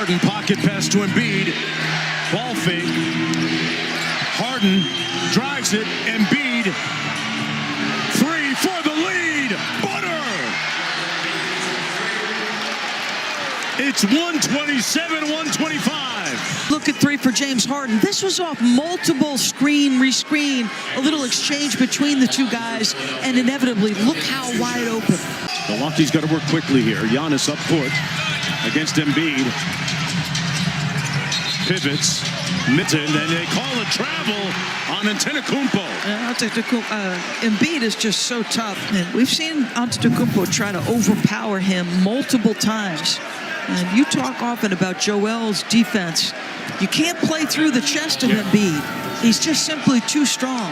Harden pocket pass to Embiid. Ball fake. Harden drives it. Embiid. Three for the lead. Butter. It's 127-125. Look at three for James Harden. This was off multiple screen, rescreen, a little exchange between the two guys, and inevitably, look how wide open. Milwaukee's got to work quickly here. Giannis up foot against Embiid. Pivots. Mitten, and they call a travel on Antetokounmpo. Embiid is just so tough. And we've seen Antetokounmpo try to overpower him multiple times. And you talk often about Joel's defense. You can't play through the chest of Embiid. He's just simply too strong.